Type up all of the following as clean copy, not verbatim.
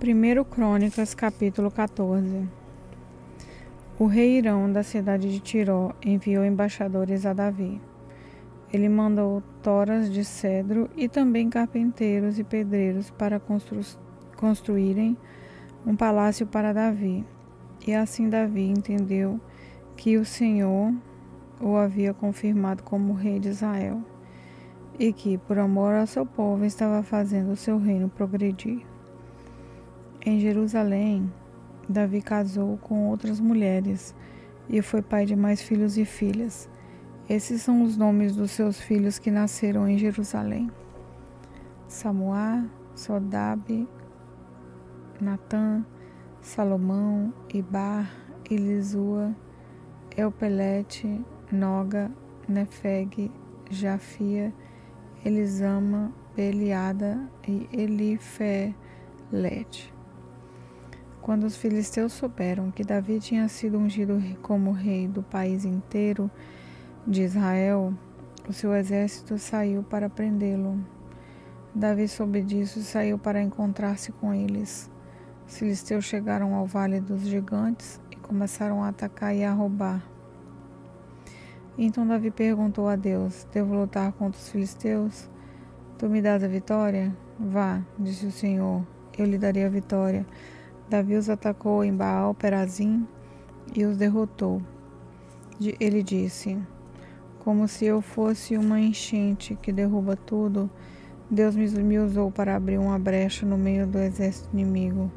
1 Crônicas, capítulo 14. O rei Hirão, da cidade de Tiró, enviou embaixadores a Davi. Ele mandou toras de cedro e também carpinteiros e pedreiros para construírem um palácio para Davi. E assim Davi entendeu que o Senhor o havia confirmado como rei de Israel e que, por amor ao seu povo, estava fazendo o seu reino progredir. Em Jerusalém, Davi casou com outras mulheres e foi pai de mais filhos e filhas. Esses são os nomes dos seus filhos que nasceram em Jerusalém: Samuá, Sodabe, Natã, Salomão, Ibar, Elisua, Elpelete, Noga, Nefeg, Jafia, Elisama, Beliada e Elifelete. Quando os filisteus souberam que Davi tinha sido ungido como rei do país inteiro de Israel, o seu exército saiu para prendê-lo. Davi soube disso e saiu para encontrar-se com eles. Os filisteus chegaram ao vale dos gigantes e começaram a atacar e a roubar. Então Davi perguntou a Deus: devo lutar contra os filisteus? Tu me dás a vitória? Vá, disse o Senhor, eu lhe darei a vitória. Davi os atacou em Baal-Perazim e os derrotou. Ele disse: como se eu fosse uma enchente que derruba tudo, Deus me usou para abrir uma brecha no meio do exército inimigo.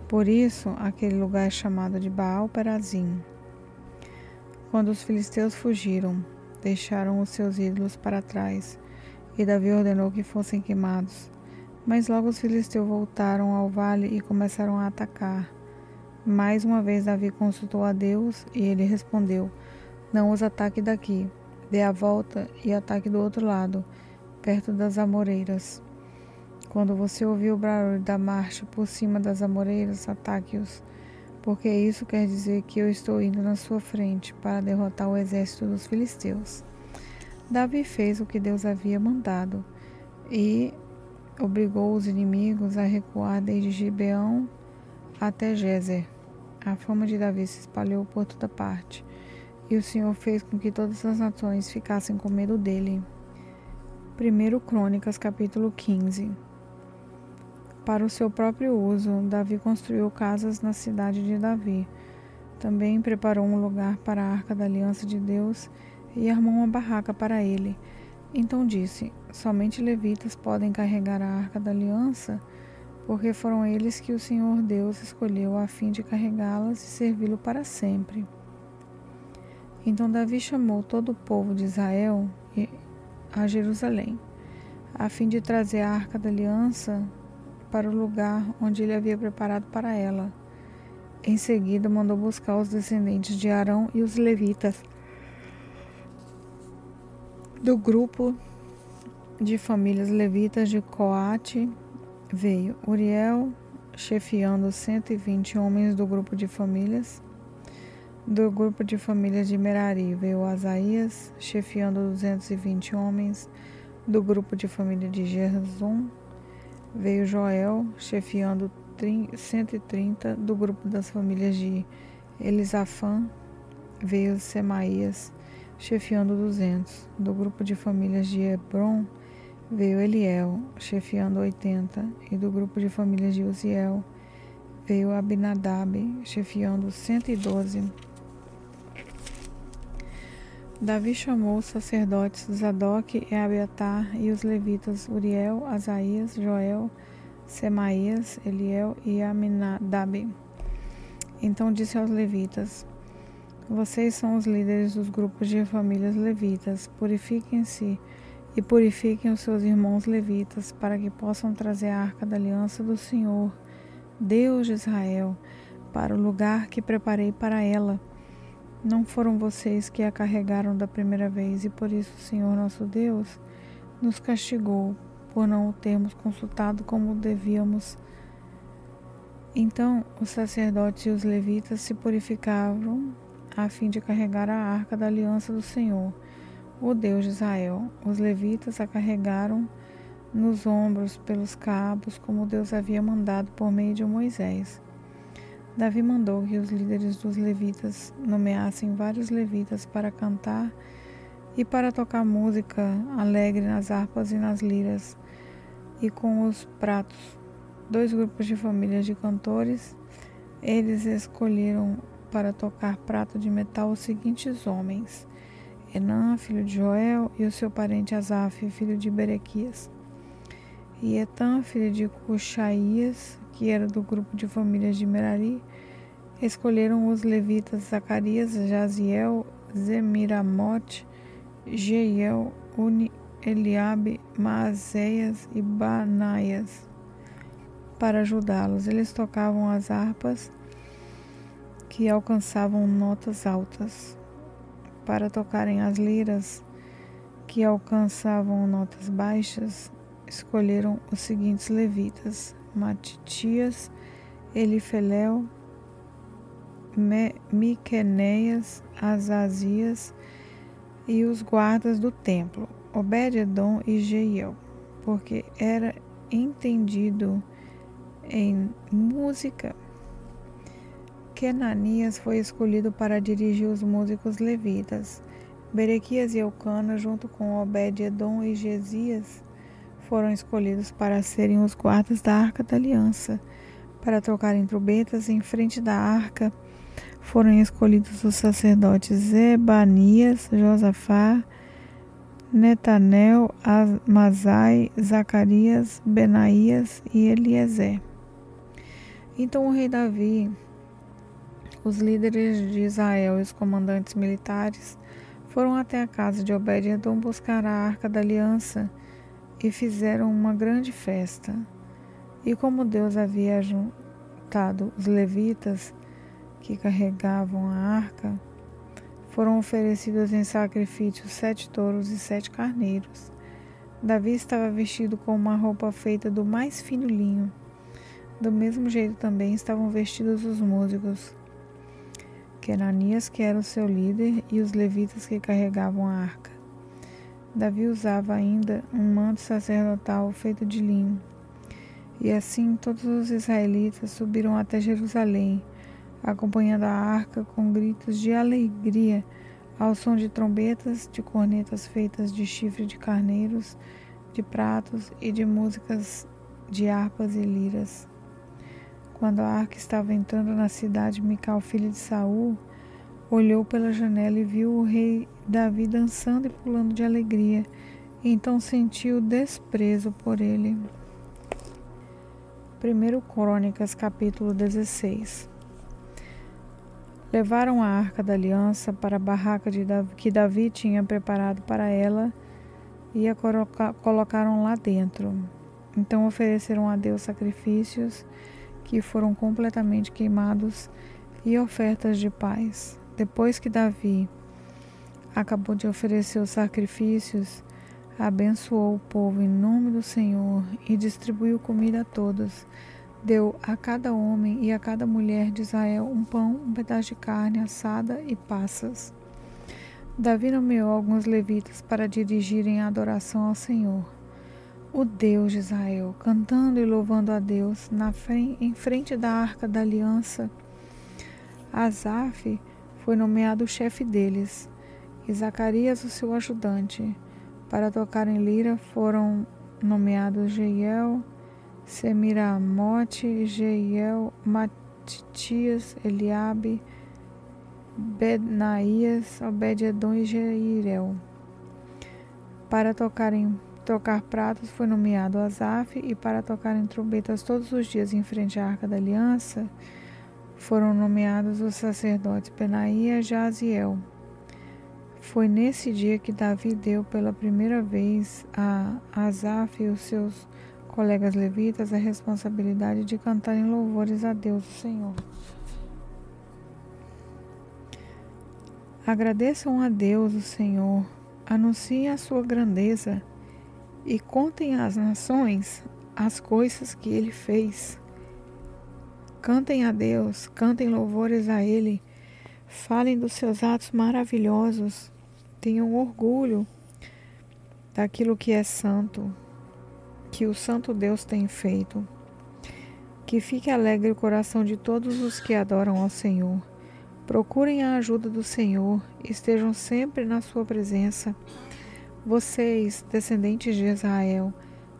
Por isso, aquele lugar é chamado de Baal-Perazim. Quando os filisteus fugiram, deixaram os seus ídolos para trás, e Davi ordenou que fossem queimados. Mas logo os filisteus voltaram ao vale e começaram a atacar. Mais uma vez Davi consultou a Deus e ele respondeu: não os ataque daqui, dê a volta e ataque do outro lado, perto das amoreiras. Quando você ouvir o barulho da marcha por cima das amoreiras, ataque-os, porque isso quer dizer que eu estou indo na sua frente para derrotar o exército dos filisteus. Davi fez o que Deus havia mandado e obrigou os inimigos a recuar desde Gibeão até Gezer. A fama de Davi se espalhou por toda parte, e o Senhor fez com que todas as nações ficassem com medo dele. 1 Crônicas, capítulo 15. Para o seu próprio uso, Davi construiu casas na cidade de Davi. Também preparou um lugar para a Arca da Aliança de Deus e armou uma barraca para ele. Então disse: somente levitas podem carregar a Arca da Aliança, porque foram eles que o Senhor Deus escolheu a fim de carregá-las e servi-lo para sempre. Então Davi chamou todo o povo de Israel a Jerusalém, a fim de trazer a Arca da Aliança para o lugar onde ele havia preparado para ela. Em seguida, mandou buscar os descendentes de Arão e os levitas. Do grupo de famílias levitas de Coate veio Uriel, chefiando 120 homens do grupo de famílias. Do grupo de famílias de Merari veio Asaías, chefiando 220 homens. Do grupo de família de Gerzon veio Joel, chefiando 130. Do grupo das famílias de Elisafã veio Semaías, chefiando 200. Do grupo de famílias de Hebron veio Eliel, chefiando 80. E do grupo de famílias de Uziel veio Abinadab, chefiando 112. Davi chamou os sacerdotes Zadok e Abiatar e os levitas Uriel, Asaías, Joel, Semaías, Eliel e Aminadab. Então disse aos levitas: vocês são os líderes dos grupos de famílias levitas. Purifiquem-se e purifiquem os seus irmãos levitas, para que possam trazer a Arca da Aliança do Senhor, Deus de Israel, para o lugar que preparei para ela. Não foram vocês que a carregaram da primeira vez, e por isso o Senhor nosso Deus nos castigou por não o termos consultado como devíamos. Então os sacerdotes e os levitas se purificavam a fim de carregar a Arca da Aliança do Senhor, o Deus de Israel. Os levitas a carregaram nos ombros pelos cabos, como Deus havia mandado por meio de Moisés. Davi mandou que os líderes dos levitas nomeassem vários levitas para cantar e para tocar música alegre nas harpas e nas liras, e com os pratos. 2 grupos de famílias de cantores. Eles escolheram para tocar prato de metal os seguintes homens: Enã, filho de Joel, e o seu parente Asaf, filho de Berequias. E Etã, filho de Cuxaías, que era do grupo de famílias de Merari, escolheram os levitas Zacarias, Jaziel, Zemiramote, Jeiel, Uni, Eliabe, Maazéias e Banaias para ajudá-los. Eles tocavam as harpas que alcançavam notas altas. Para tocarem as liras que alcançavam notas baixas, escolheram os seguintes levitas: Matitias, Elifeleu, Miqueneias, Azazias e os guardas do templo, Obed-edom e Jeiel, porque era entendido em música. Kenanias foi escolhido para dirigir os músicos levitas. Berequias e Eucana, junto com Obed-edom e Gesias, foram escolhidos para serem os guardas da Arca da Aliança. Para tocarem trombetas em frente da arca, foram escolhidos os sacerdotes Zebanias, Josafá, Netanel, Amazai, Zacarias, Benaías e Eliezer. Então o rei Davi, os líderes de Israel e os comandantes militares foram até a casa de Obed-edom buscar a Arca da Aliança e fizeram uma grande festa. E como Deus havia juntado os levitas que carregavam a arca, foram oferecidos em sacrifício 7 touros e 7 carneiros. Davi estava vestido com uma roupa feita do mais fino linho. Do mesmo jeito também estavam vestidos os músicos, Kenanias, que era o seu líder, e os levitas que carregavam a arca. Davi usava ainda um manto sacerdotal feito de linho. E assim todos os israelitas subiram até Jerusalém, acompanhando a arca com gritos de alegria, ao som de trombetas, de cornetas feitas de chifre de carneiros, de pratos e de músicas de harpas e liras. Quando a arca estava entrando na cidade, Mical, filho de Saul, olhou pela janela e viu o rei Davi dançando e pulando de alegria, e então sentiu desprezo por ele. 1 Crônicas, capítulo 16. Levaram a Arca da Aliança para a barraca que Davi tinha preparado para ela e a colocaram lá dentro. Então ofereceram a Deus sacrifícios que foram completamente queimados e ofertas de paz. Depois que Davi acabou de oferecer os sacrifícios, abençoou o povo em nome do Senhor e distribuiu comida a todos. Deu a cada homem e a cada mulher de Israel um pão, um pedaço de carne assada e passas. Davi nomeou alguns levitas para dirigirem a adoração ao Senhor, o Deus de Israel, cantando e louvando a Deus em frente da Arca da Aliança. Asaf foi nomeado o chefe deles, e Zacarias o seu ajudante. Para tocar em lira foram nomeados Jeiel, Semiramote, Jeiel, Matitias, Eliabe, Benaías, Obed-edom e Jeirel. Para tocar pratos foi nomeado Asaf, e para tocarem trombetas todos os dias em frente à Arca da Aliança foram nomeados os sacerdotes Benaías e Jaziel. Foi nesse dia que Davi deu pela primeira vez a Asaf e os seus colegas levitas a responsabilidade de cantarem louvores a Deus, o Senhor. Agradeçam a Deus, o Senhor, anunciem a sua grandeza e contem às nações as coisas que Ele fez. Cantem a Deus, cantem louvores a Ele, falem dos seus atos maravilhosos, tenham orgulho daquilo que é santo. que o Santo Deus tem feito. Que fique alegre o coração de todos os que adoram ao Senhor. Procurem a ajuda do Senhor, estejam sempre na sua presença. Vocês, descendentes de Israel,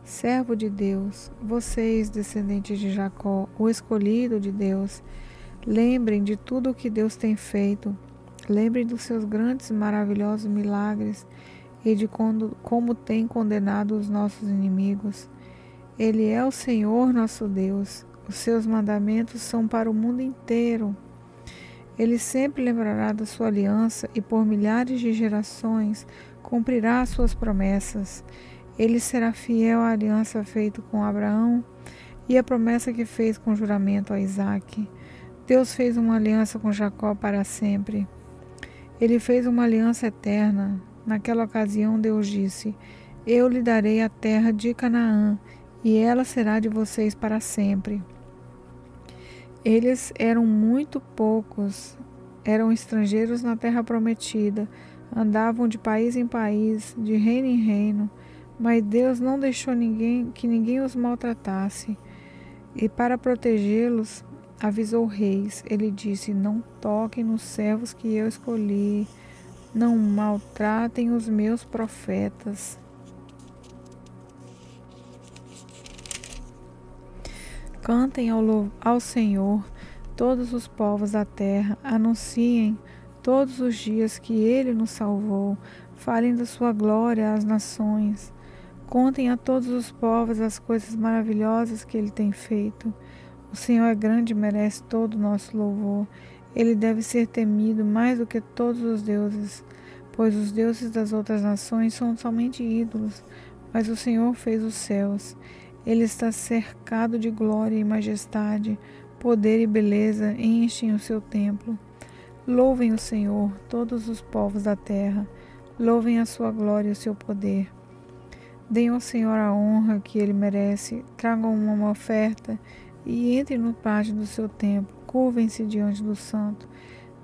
servo de Deus, vocês, descendentes de Jacó, o escolhido de Deus, lembrem de tudo o que Deus tem feito. Lembrem dos seus grandes e maravilhosos milagres e de como tem condenado os nossos inimigos. Ele é o Senhor nosso Deus. Os seus mandamentos são para o mundo inteiro. Ele sempre lembrará da sua aliança e por milhares de gerações cumprirá as suas promessas. Ele será fiel à aliança feita com Abraão e à promessa que fez com juramento a Isaque. Deus fez uma aliança com Jacó para sempre. Ele fez uma aliança eterna. Naquela ocasião Deus disse: Eu lhe darei a terra de Canaã, e ela será de vocês para sempre. Eles eram muito poucos, eram estrangeiros na terra prometida, andavam de país em país, de reino em reino, mas Deus não deixou que ninguém os maltratasse. E para protegê-los, avisou reis. Ele disse: Não toquem nos servos que eu escolhi, não maltratem os meus profetas. Cantem ao Senhor todos os povos da terra, anunciem todos os dias que Ele nos salvou, falem da sua glória às nações, contem a todos os povos as coisas maravilhosas que Ele tem feito. O Senhor é grande e merece todo o nosso louvor. Ele deve ser temido mais do que todos os deuses, pois os deuses das outras nações são somente ídolos, mas o Senhor fez os céus. Ele está cercado de glória e majestade, poder e beleza enchem o seu templo. Louvem o Senhor, todos os povos da terra, louvem a sua glória e o seu poder. Deem ao Senhor a honra que Ele merece, tragam uma oferta e entrem no pátio do seu templo, curvem-se diante do Santo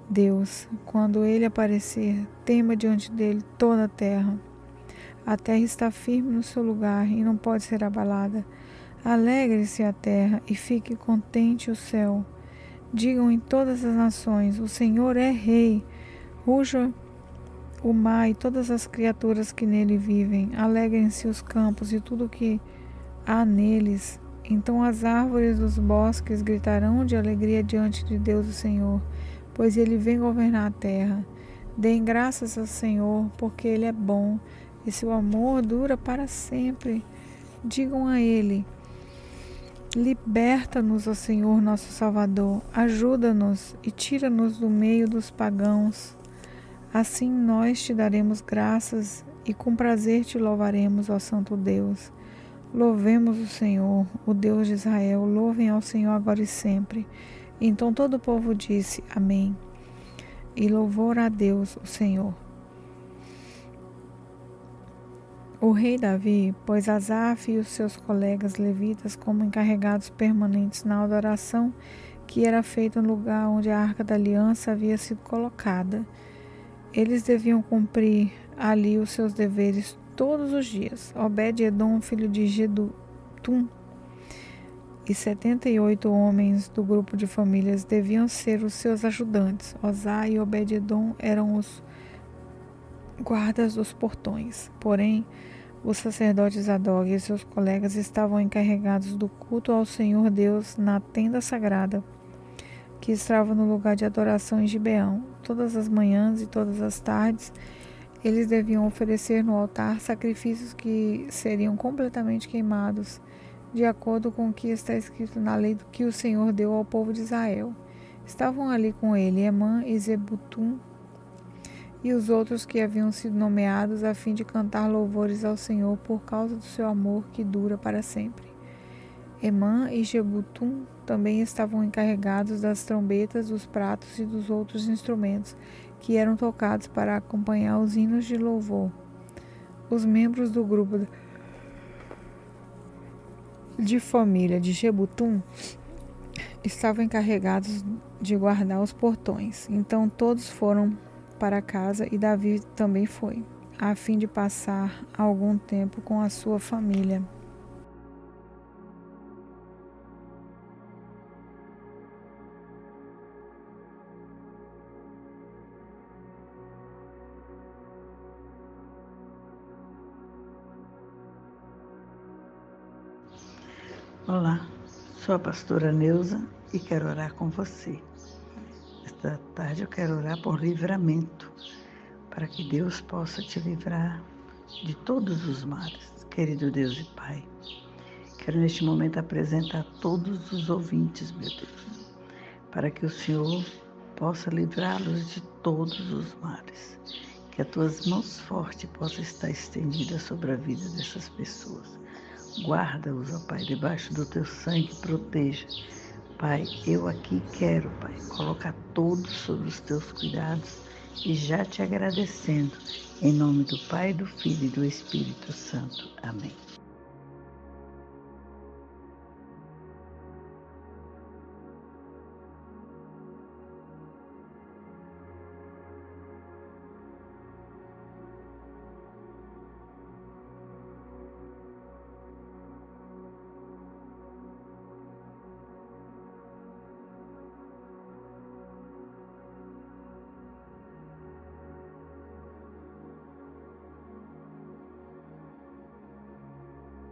Deus. Quando Ele aparecer, tema diante dele toda a terra. A terra está firme no seu lugar e não pode ser abalada. Alegre-se a terra e fique contente o céu. Digam em todas as nações: o Senhor é Rei. Ruja o mar e todas as criaturas que nele vivem. Alegrem-se os campos e tudo o que há neles. Então as árvores dos bosques gritarão de alegria diante de Deus o Senhor, pois Ele vem governar a terra. Deem graças ao Senhor, porque Ele é bom e seu amor dura para sempre. Digam a Ele: liberta-nos, ó Senhor nosso Salvador, ajuda-nos e tira-nos do meio dos pagãos. Assim nós te daremos graças e com prazer te louvaremos, ó Santo Deus. Louvemos o Senhor, o Deus de Israel, louvem ao Senhor agora e sempre. Então todo o povo disse: Amém. E louvor a Deus, o Senhor. O rei Davi pôs Asaf e os seus colegas levitas como encarregados permanentes na adoração que era feita no lugar onde a Arca da Aliança havia sido colocada. Eles deviam cumprir ali os seus deveres todos os dias. Obed-edom, filho de Jedutum, e 78 homens do grupo de famílias deviam ser os seus ajudantes. Osá e Obed-edom eram os guardas dos portões. Porém, os sacerdotes Zadok e seus colegas estavam encarregados do culto ao Senhor Deus na tenda sagrada, que estava no lugar de adoração em Gibeão. Todas as manhãs e todas as tardes, eles deviam oferecer no altar sacrifícios que seriam completamente queimados, de acordo com o que está escrito na lei que o Senhor deu ao povo de Israel. Estavam ali com ele Emã e Zebutum e os outros que haviam sido nomeados a fim de cantar louvores ao Senhor por causa do seu amor que dura para sempre. Emã e Jebutum também estavam encarregados das trombetas, dos pratos e dos outros instrumentos que eram tocados para acompanhar os hinos de louvor. Os membros do grupo de família de Jebutum estavam encarregados de guardar os portões. Então todos foram para casa e Davi também foi, a fim de passar algum tempo com a sua família. Olá, sou a pastora Neuza e quero orar com você. Esta tarde eu quero orar por livramento, para que Deus possa te livrar de todos os males. Querido Deus e Pai, quero neste momento apresentar todos os ouvintes, meu Deus, para que o Senhor possa livrá-los de todos os males. Que as tuas mãos fortes possam estar estendidas sobre a vida dessas pessoas. Guarda-os, ó Pai, debaixo do teu sangue, proteja. Pai, eu aqui quero, Pai, colocar todos sob os teus cuidados e já te agradecendo, em nome do Pai, do Filho e do Espírito Santo. Amém.